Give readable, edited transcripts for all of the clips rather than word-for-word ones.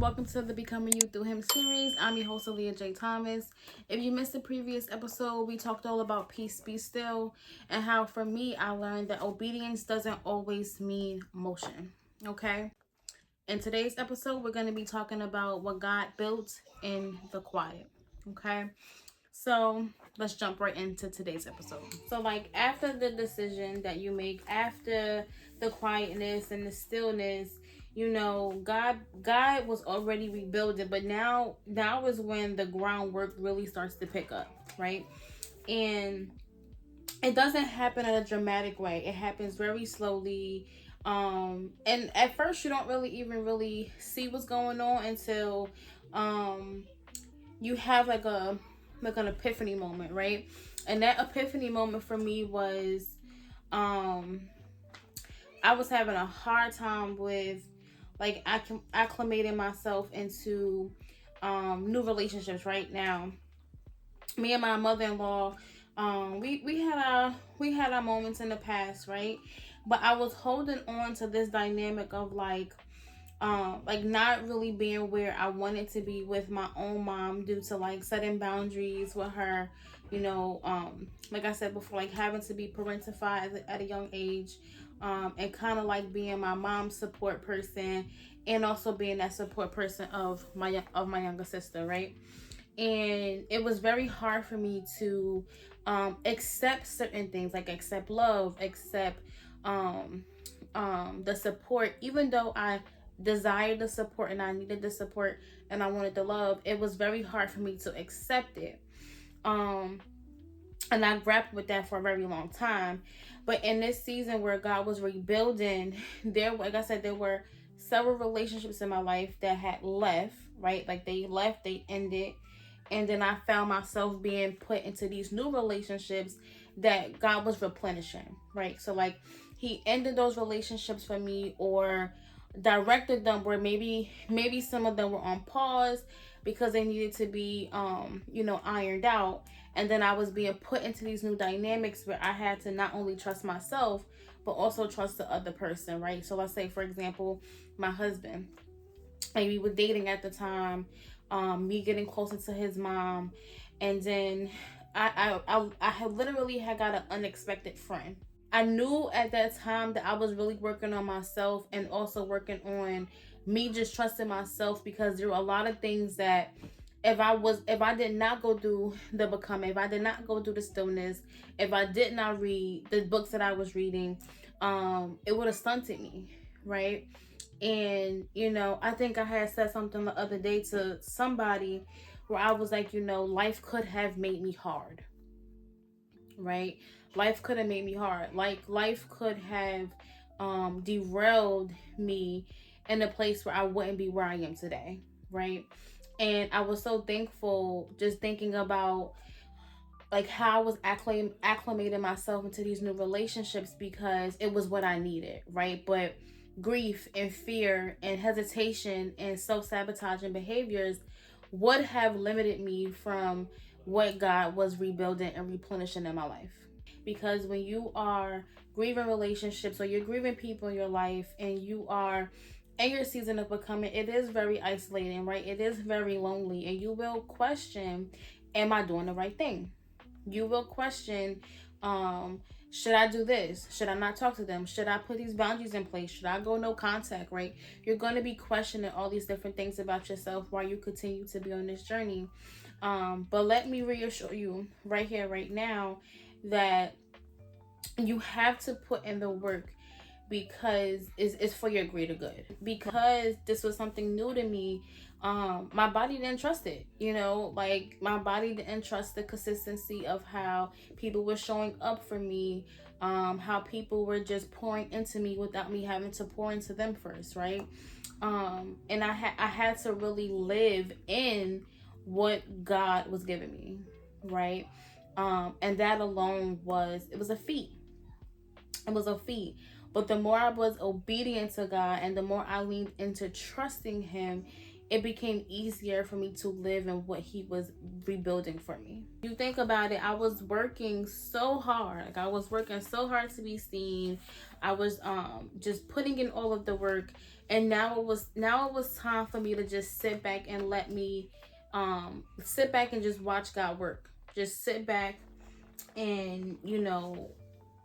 welcome to the Becoming You Through Him series. I'm your host, Aaliyah J. Thomas. If you missed the previous episode, we talked all about peace, be still, and how for me, I learned that obedience doesn't always mean motion. Okay? In today's episode, we're going to be talking about what God built in the quiet. Okay? So let's jump right into today's episode. So, like, after the decision that you make, after the quietness and the stillness, you know, God was already rebuilding, but now is when the groundwork really starts to pick up, right? And it doesn't happen in a dramatic way. It happens very slowly. And at first you don't really see what's going on until you have like an epiphany moment, right? And that epiphany moment for me was I was having a hard time with like acclimating myself into new relationships right now. Me and my mother-in-law, we had our moments in the past, right? But I was holding on to this dynamic of like not really being where I wanted to be with my own mom due to like setting boundaries with her, you know, like I said before, like having to be parentified at a young age, and kind of like being my mom's support person and also being that support person of my younger sister, right? And it was very hard for me to accept certain things, like accept love, accept the support, even though I desired the support and I needed the support and I wanted the love. It was very hard for me to accept it. And I grappled with that for a very long time. But in this season where God was rebuilding, like I said, there were several relationships in my life that had left, right? Like they left, they ended. And then I found myself being put into these new relationships that God was replenishing, right? So like he ended those relationships for me or directed them where maybe some of them were on pause because they needed to be ironed out. And then I was being put into these new dynamics where I had to not only trust myself but also trust the other person, right? So let's say, for example, my husband, like we were dating at the time, me getting closer to his mom, and then I had literally got an unexpected friend. I knew at that time that I was really working on myself and also working on me just trusting myself, because there were a lot of things that if I did not go through the becoming, if I did not go through the stillness, if I did not read the books that I was reading, it would have stunted me, right? And I think I had said something the other day to somebody where I was like, life could have made me hard, right? Life could have made me hard. Like life could have derailed me in a place where I wouldn't be where I am today, right? And I was so thankful just thinking about like how I was acclimating myself into these new relationships, because it was what I needed, right? But grief and fear and hesitation and self-sabotaging behaviors would have limited me from what God was rebuilding and replenishing in my life. Because when you are grieving relationships or you're grieving people in your life and you are in your season of becoming, it is very isolating, right? It is very lonely, and you will question, am I doing the right thing? You will question, should I do this? Should I not talk to them? Should I put these boundaries in place? Should I go no contact, right? You're going to be questioning all these different things about yourself while you continue to be on this journey. But let me reassure you right here, right now, that you have to put in the work, because it's for your greater good. Because this was something new to me, my body didn't trust it. Like my body didn't trust the consistency of how people were showing up for me, how people were just pouring into me without me having to pour into them first, right? And I had to really live in what God was giving me, right? And that alone was a feat. It was a feat. But the more I was obedient to God and the more I leaned into trusting him, it became easier for me to live in what he was rebuilding for me. You think about it, I was working so hard. Like I was working so hard to be seen. I was just putting in all of the work, And now it was time for me to just sit back and let me sit back and just watch God work. Just sit back and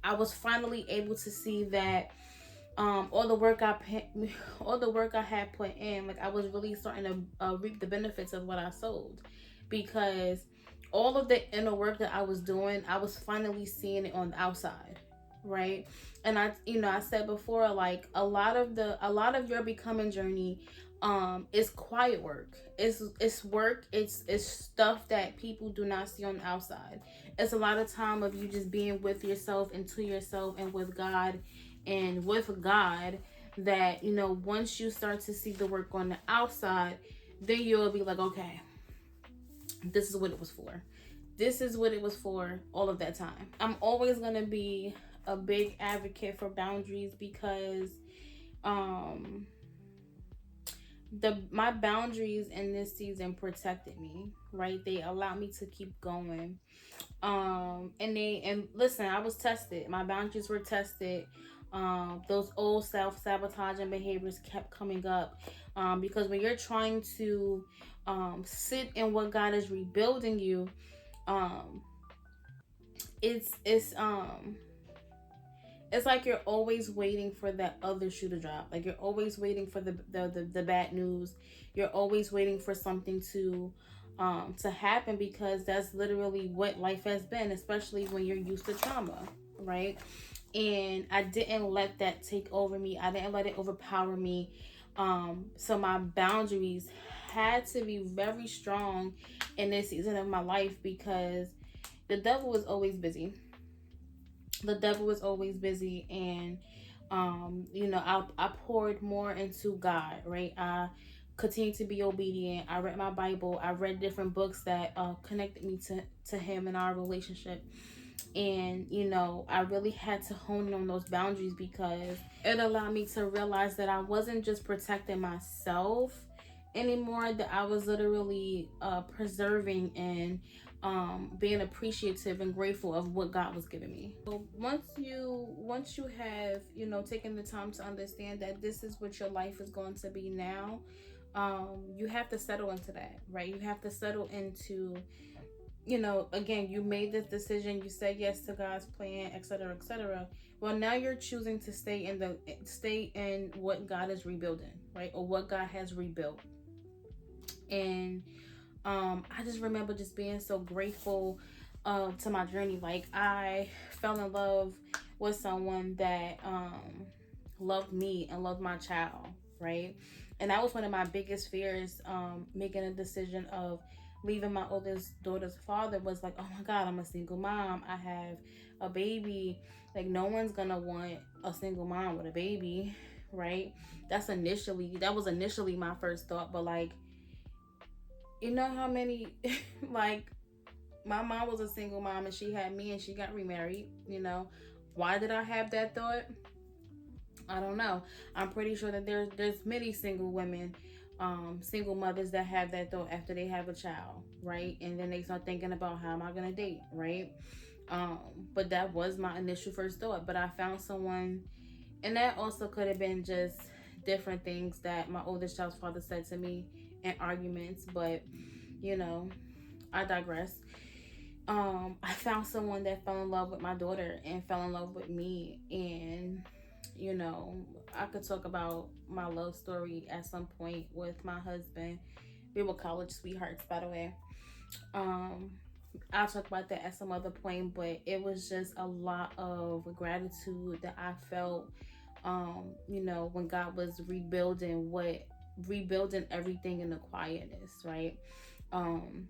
I was finally able to see that all the work all the work I had put in, like I was really starting to reap the benefits of what I sold, because all of the inner work that I was doing, I was finally seeing it on the outside, right? And I said before, like a lot of your becoming journey is quiet work. It's work. It's stuff that people do not see on the outside. It's a lot of time of you just being with yourself and to yourself and with God, and with God, that once you start to see the work on the outside, then you'll be like, okay, this is what it was for. This is what it was for all of that time. I'm always going to be a big advocate for boundaries, because um my boundaries in this season protected me, right? They allowed me to keep going. And listen, I was tested. My boundaries were tested. Those old self-sabotaging behaviors kept coming up, because when you're trying to sit in what God is rebuilding you, um it's like you're always waiting for that other shoe to drop. Like you're always waiting for the bad news. You're always waiting for something to happen, because that's literally what life has been, especially when you're used to trauma, right? And I didn't let that take over me. I didn't let it overpower me. So my boundaries had to be very strong in this season of my life, because the devil was always busy. The devil was always busy, and I poured more into God, right? I continued to be obedient. I read my Bible. I read different books that connected me to him and our relationship. And I really had to hone in on those boundaries, because it allowed me to realize that I wasn't just protecting myself anymore, that I was literally preserving and being appreciative and grateful of what God was giving me. So once you have taken the time to understand that this is what your life is going to be now, you have to settle into that, right? You have to settle into, again, you made this decision, you said yes to God's plan, etc., etc. Well, now you're choosing to stay in what God is rebuilding, right? Or what God has rebuilt. And I just remember just being so grateful to my journey. Like I fell in love with someone that loved me and loved my child, right? And that was one of my biggest fears, making a decision of leaving my oldest daughter's father. Was like, oh my God, I'm a single mom, I have a baby. Like no one's gonna want a single mom with a baby, right? That was initially my first thought. But like, you know how many like my mom was a single mom and she had me and she got remarried. Why did I have that thought? I don't know. I'm pretty sure that there's many single women, single mothers that have that thought after they have a child, right? And then they start thinking about, how am I gonna date, right? But that was my initial first thought. But I found someone, and that also could have been just different things that my oldest child's father said to me in arguments. But you know, I digress. I found someone that fell in love with my daughter and fell in love with me. And I could talk about my love story at some point with my husband. We were college sweethearts, by the way. um I'll talk about that at some other point, but it was just a lot of gratitude that I felt, when God was rebuilding everything in the quietness, right? um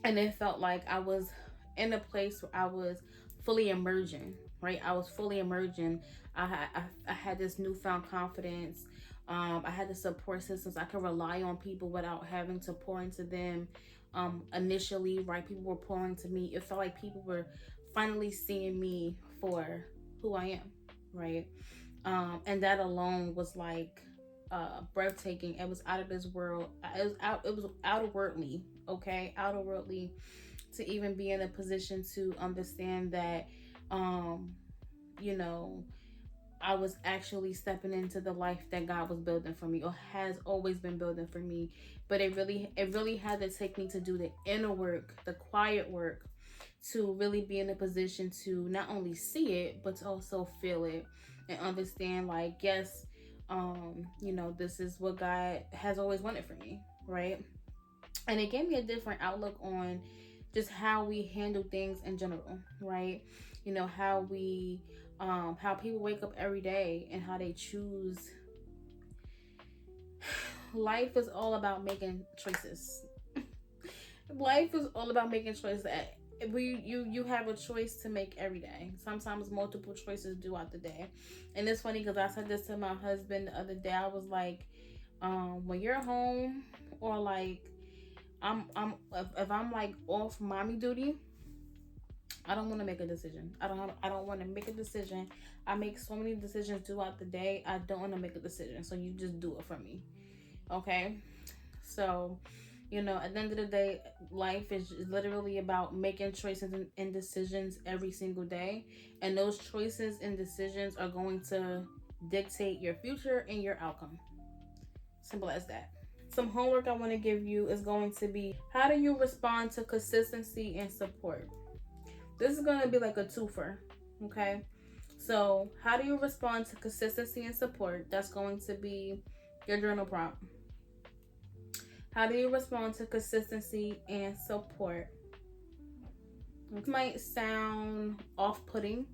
and it felt like I was in a place where I was fully emerging, right? I was fully emerging. I had this newfound confidence. I had the support systems. I could rely on people without having to pour into them. Initially, right, people were pouring to me. It felt like people were finally seeing me for who I am, right? And that alone was like breathtaking. It was out of this world. It was outwardly, okay, outwardly, to even be in a position to understand that, um, you know, I was actually stepping into the life that God was building for me, or has always been building for me. But it really had to take me to do the inner work, the quiet work, to really be in a position to not only see it, but to also feel it and understand, like, yes, this is what God has always wanted for me, right? And it gave me a different outlook on just how we handle things in general, right? How we how people wake up every day and how they choose. Life is all about making choices. Life is all about making choices. You have a choice to make every day, sometimes multiple choices throughout the day. And it's funny because I said this to my husband the other day. I was like, when you're home, or like if I'm like off mommy duty, I don't want to make a decision. I don't want to make a decision. I make so many decisions throughout the day. I don't want to make a decision. So you just do it for me. Okay? So, at the end of the day, life is literally about making choices and decisions every single day. And those choices and decisions are going to dictate your future and your outcome. Simple as that. Some homework I want to give you is going to be, how do you respond to consistency and support? This is going to be like a twofer, okay? So, how do you respond to consistency and support? That's going to be your journal prompt. How do you respond to consistency and support? This might sound off-putting,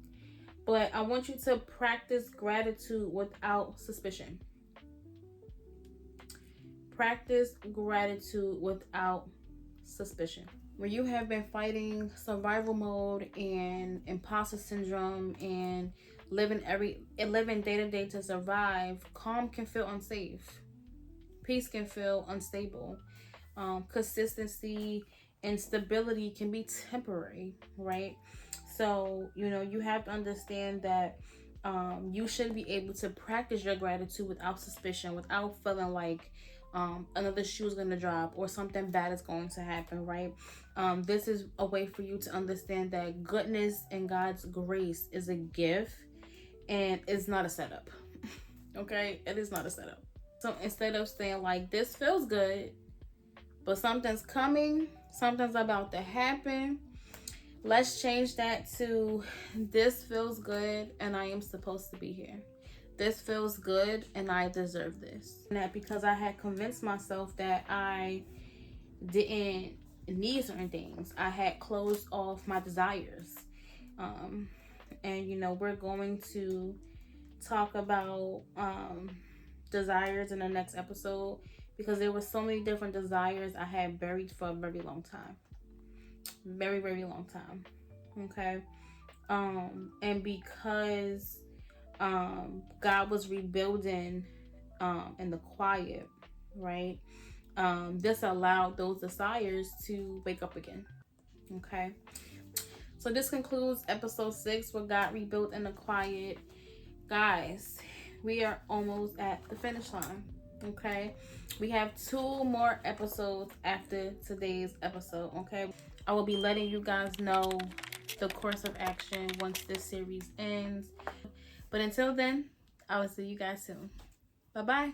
but I want you to practice gratitude without suspicion. Practice gratitude without suspicion. Where you have been fighting survival mode and imposter syndrome and living day to day to survive, calm can feel unsafe. Peace can feel unstable. Consistency and stability can be temporary, right? So, you have to understand that you should be able to practice your gratitude without suspicion, without feeling like another shoe is going to drop or something bad is going to happen, right? This is a way for you to understand that goodness and God's grace is a gift and it's not a setup. Okay? It is not a setup. So instead of saying like, this feels good, but something's coming, something's about to happen, let's change that to, this feels good and I am supposed to be here. This feels good and I deserve this. And that because I had convinced myself that I didn't need certain things. I had closed off my desires. And we're going to talk about desires in the next episode, because there were so many different desires I had buried for a very long time. Very, very long time. Okay. And because God was rebuilding in the quiet, right? This allowed those desires to wake up again. Okay. So this concludes episode 6, where God rebuilt in the quiet. Guys, we are almost at the finish line. Okay. We have 2 more episodes after today's episode. Okay. I will be letting you guys know the course of action once this series ends. But until then, I will see you guys soon. Bye-bye.